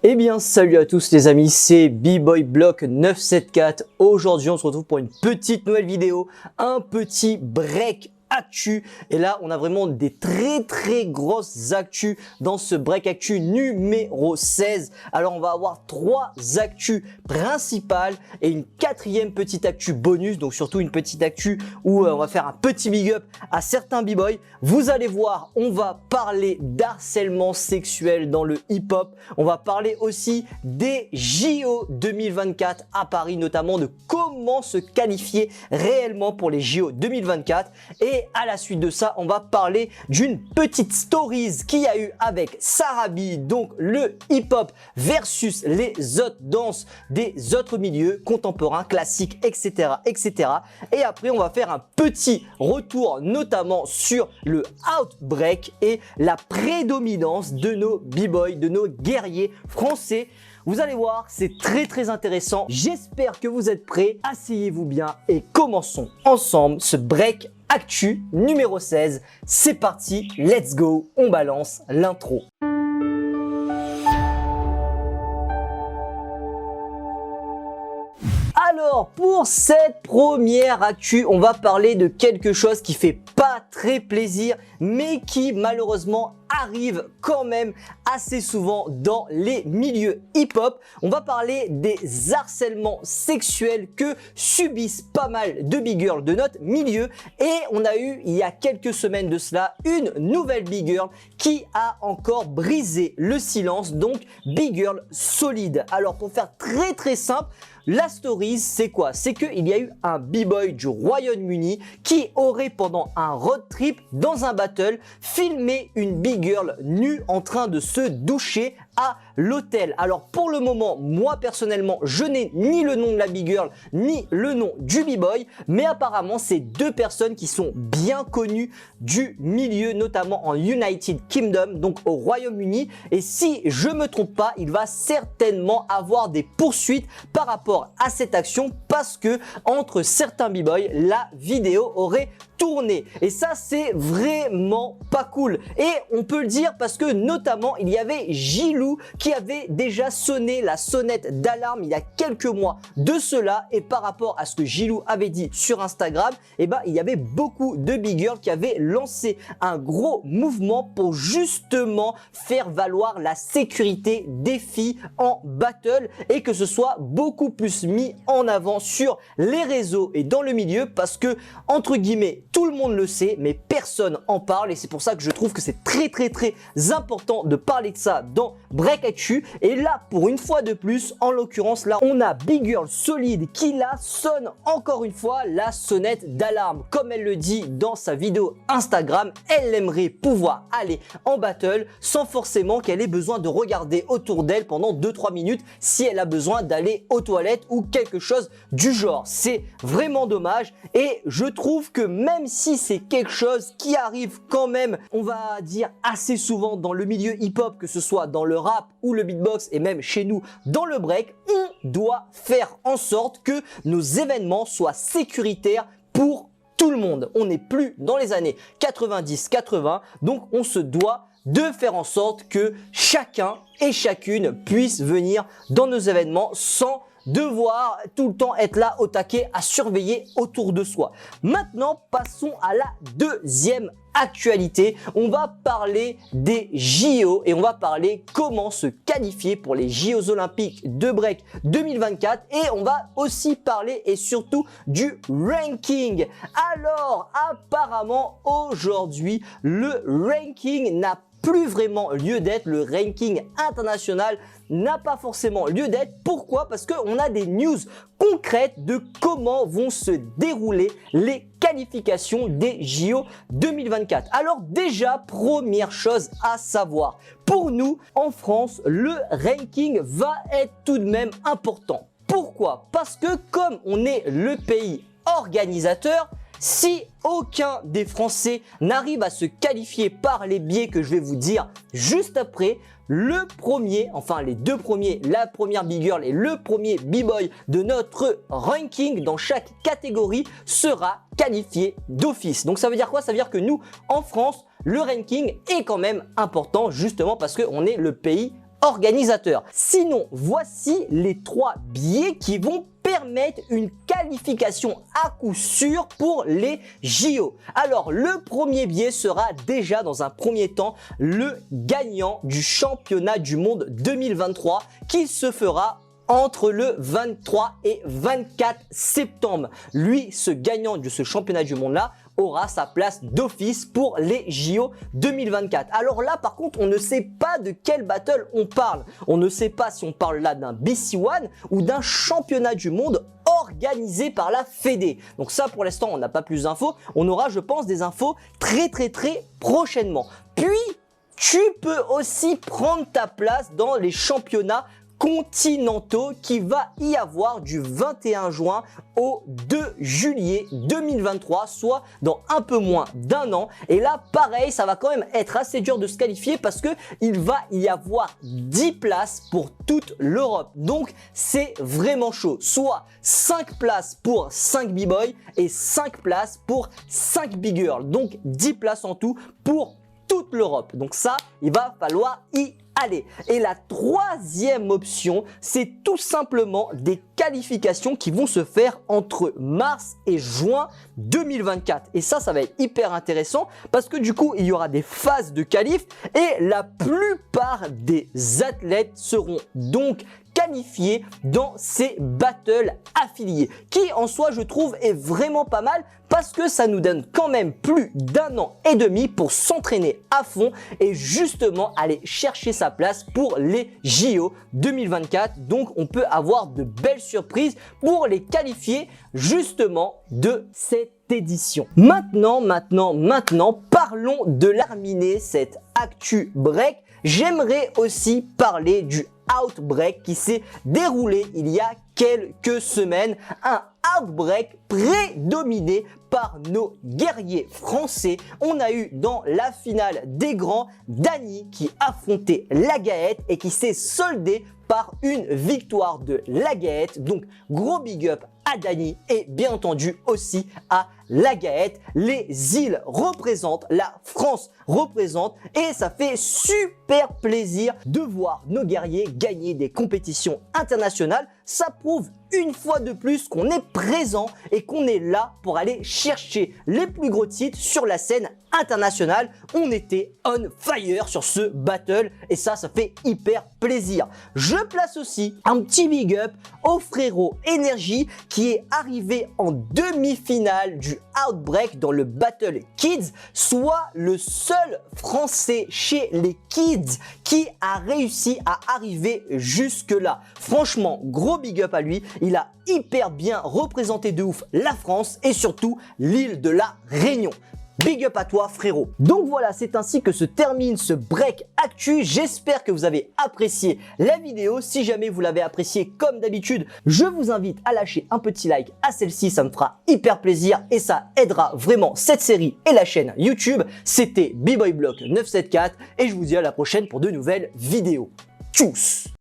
Eh bien salut à tous les amis, c'est B-Boy Block 974. Aujourd'hui on se retrouve pour une petite nouvelle vidéo, un petit break actu. Et là on a vraiment des très grosses actus dans ce break actu numéro 16. Alors on va avoir 3 actus principales et une 4e petite actu bonus, donc surtout une petite actu où on va faire un petit big up à certains b-boys. Vous allez voir, on va parler d'harcèlement sexuel dans le hip-hop, on va parler aussi des JO 2024 à Paris, notamment de comment se qualifier réellement pour les JO 2024. Et à la suite de ça, on va parler d'une petite stories qu'il y a eu avec Sarabi, donc le hip-hop versus les autres danses des autres milieux contemporains, classiques, etc. Et après, on va faire un petit retour notamment sur le outbreak et la prédominance de nos b-boys, de nos guerriers français. Vous allez voir, c'est très intéressant. J'espère que vous êtes prêts. Asseyez-vous bien et commençons ensemble ce break actu numéro 16. C'est parti, let's go, on balance l'intro. Alors, pour cette première actu, on va parler de quelque chose qui fait pas très plaisir, mais qui malheureusement arrive quand même assez souvent dans les milieux hip-hop. On va parler des harcèlements sexuels que subissent pas mal de big girls de notre milieu. Et on a eu, il y a quelques semaines de cela, une nouvelle big girl qui a encore brisé le silence, donc big girl solide. Alors, pour faire très simple, la story, c'est quoi? C'est qu'il y a eu un b-boy du Royaume-Uni qui aurait, pendant un road trip dans un battle, filmé une big girl nue en train de se doucher à l'hôtel. Alors pour le moment, moi personnellement, je n'ai ni le nom de la big girl ni le nom du b-boy, mais apparemment c'est deux personnes qui sont bien connues du milieu, notamment en United Kingdom, donc au Royaume-Uni. Et si je me trompe pas, il va certainement avoir des poursuites par rapport à cette action, parce que entre certains b-boys, la vidéo aurait tourné. Et ça, c'est vraiment pas cool. Et on peut le dire parce que notamment, il y avait Gilou qui avait déjà sonné la sonnette d'alarme il y a quelques mois de cela. Et par rapport à ce que Gilou avait dit sur Instagram, eh ben, il y avait beaucoup de big girls qui avaient lancé un gros mouvement pour justement faire valoir la sécurité des filles en battle et que ce soit beaucoup plus mis en avant sur les réseaux et dans le milieu, parce que entre guillemets, tout le monde le sait, mais personne en parle. Et c'est pour ça que je trouve que c'est très important de parler de ça dans Break Actu. Et là, pour une fois de plus, en l'occurrence, là, on a Big Girl Solide qui là sonne encore une fois la sonnette d'alarme. Comme elle le dit dans sa vidéo Instagram, elle aimerait pouvoir aller en battle sans forcément qu'elle ait besoin de regarder autour d'elle pendant 2-3 minutes si elle a besoin d'aller aux toilettes ou quelque chose du genre. C'est vraiment dommage et je trouve que même si c'est quelque chose qui arrive quand même, on va dire assez souvent dans le milieu hip-hop, que ce soit dans le rap ou le beatbox et même chez nous dans le break, on doit faire en sorte que nos événements soient sécuritaires pour tout le monde. On n'est plus dans les années 90-80, donc on se doit de faire en sorte que chacun et chacune puisse venir dans nos événements sans devoir tout le temps être là au taquet à surveiller autour de soi. Maintenant, passons à la deuxième actualité. On va parler des JO et on va parler comment se qualifier pour les JO Olympiques de break 2024 et on va aussi parler et surtout du ranking. Alors, apparemment, aujourd'hui, le ranking n'a plus vraiment lieu d'être, le ranking international n'a pas forcément lieu d'être. Pourquoi? Parce qu'on a des news concrètes de comment vont se dérouler les qualifications des JO 2024. Alors déjà, première chose à savoir, pour nous en France, le ranking va être tout de même important. Pourquoi? Parce que comme on est le pays organisateur, si aucun des Français n'arrive à se qualifier par les biais que je vais vous dire juste après, le premier, enfin les deux premiers, la première big girl et le premier b-boy de notre ranking dans chaque catégorie sera qualifié d'office. Donc ça veut dire quoi? Ça veut dire que nous, en France, le ranking est quand même important justement parce qu'on est le pays organisateur. Sinon, voici les 3 biais qui vont permettre une qualification à coup sûr pour les JO. Alors, le premier biais sera déjà dans un premier temps le gagnant du championnat du monde 2023 qui se fera entre le 23 et 24 septembre. Lui, ce gagnant de ce championnat du monde-là, aura sa place d'office pour les JO 2024. Alors là, par contre, on ne sait pas de quel battle on parle. On ne sait pas si on parle là d'un BC1 ou d'un championnat du monde organisé par la Fédé. Donc ça, pour l'instant, on n'a pas plus d'infos. On aura, je pense, des infos très prochainement. Puis, tu peux aussi prendre ta place dans les championnats continentaux qui va y avoir du 21 juin au 2 juillet 2023, soit dans un peu moins d'un an. Et là, pareil, ça va quand même être assez dur de se qualifier parce que il va y avoir 10 places pour toute l'Europe. Donc, c'est vraiment chaud. Soit 5 places pour 5 b-boys et 5 places pour 5 big girls. Donc, 10 places en tout pour toute l'Europe. Donc ça, il va falloir y aller. Et la troisième option, c'est tout simplement des qualifications qui vont se faire entre mars et juin 2024. Et ça va être hyper intéressant parce que du coup, il y aura des phases de qualif et la plupart des athlètes seront donc qualifiés dans ces battles affiliés qui en soi je trouve est vraiment pas mal parce que ça nous donne quand même plus d'un an et demi pour s'entraîner à fond et justement aller chercher sa place pour les JO 2024. Donc on peut avoir de belles surprises pour les qualifier justement de cette édition. Maintenant, parlons de terminer cette actu break. J'aimerais aussi parler du Outbreak qui s'est déroulé il y a quelques semaines. Un Outbreak prédominé par nos guerriers français. On a eu dans la finale des grands Dany qui affrontait Lagaët et qui s'est soldé par une victoire de Lagaët. Donc gros big up à Dany et bien entendu aussi à Lagaët. Les îles représentent, la France représente et ça fait super plaisir de voir nos guerriers gagner des compétitions internationales. Ça prouve une fois de plus qu'on est présent et qu'on est là pour aller chercher les plus gros titres sur la scène internationale. On était on fire sur ce battle et ça fait hyper plaisir. Je place aussi un petit big up au frérot Energy qui est arrivé en demi-finale du Outbreak dans le Battle Kids, soit le seul français chez les Kids qui a réussi à arriver jusque là. Franchement, gros big up à lui, il a hyper bien représenté de ouf la France et surtout l'île de la Réunion. Big up à toi frérot. Donc voilà, c'est ainsi que se termine ce break actu. J'espère que vous avez apprécié la vidéo. Si jamais vous l'avez apprécié comme d'habitude, je vous invite à lâcher un petit like à celle-ci. Ça me fera hyper plaisir et ça aidera vraiment cette série et la chaîne YouTube. C'était BboyBlock 974 et je vous dis à la prochaine pour de nouvelles vidéos. Tchuss!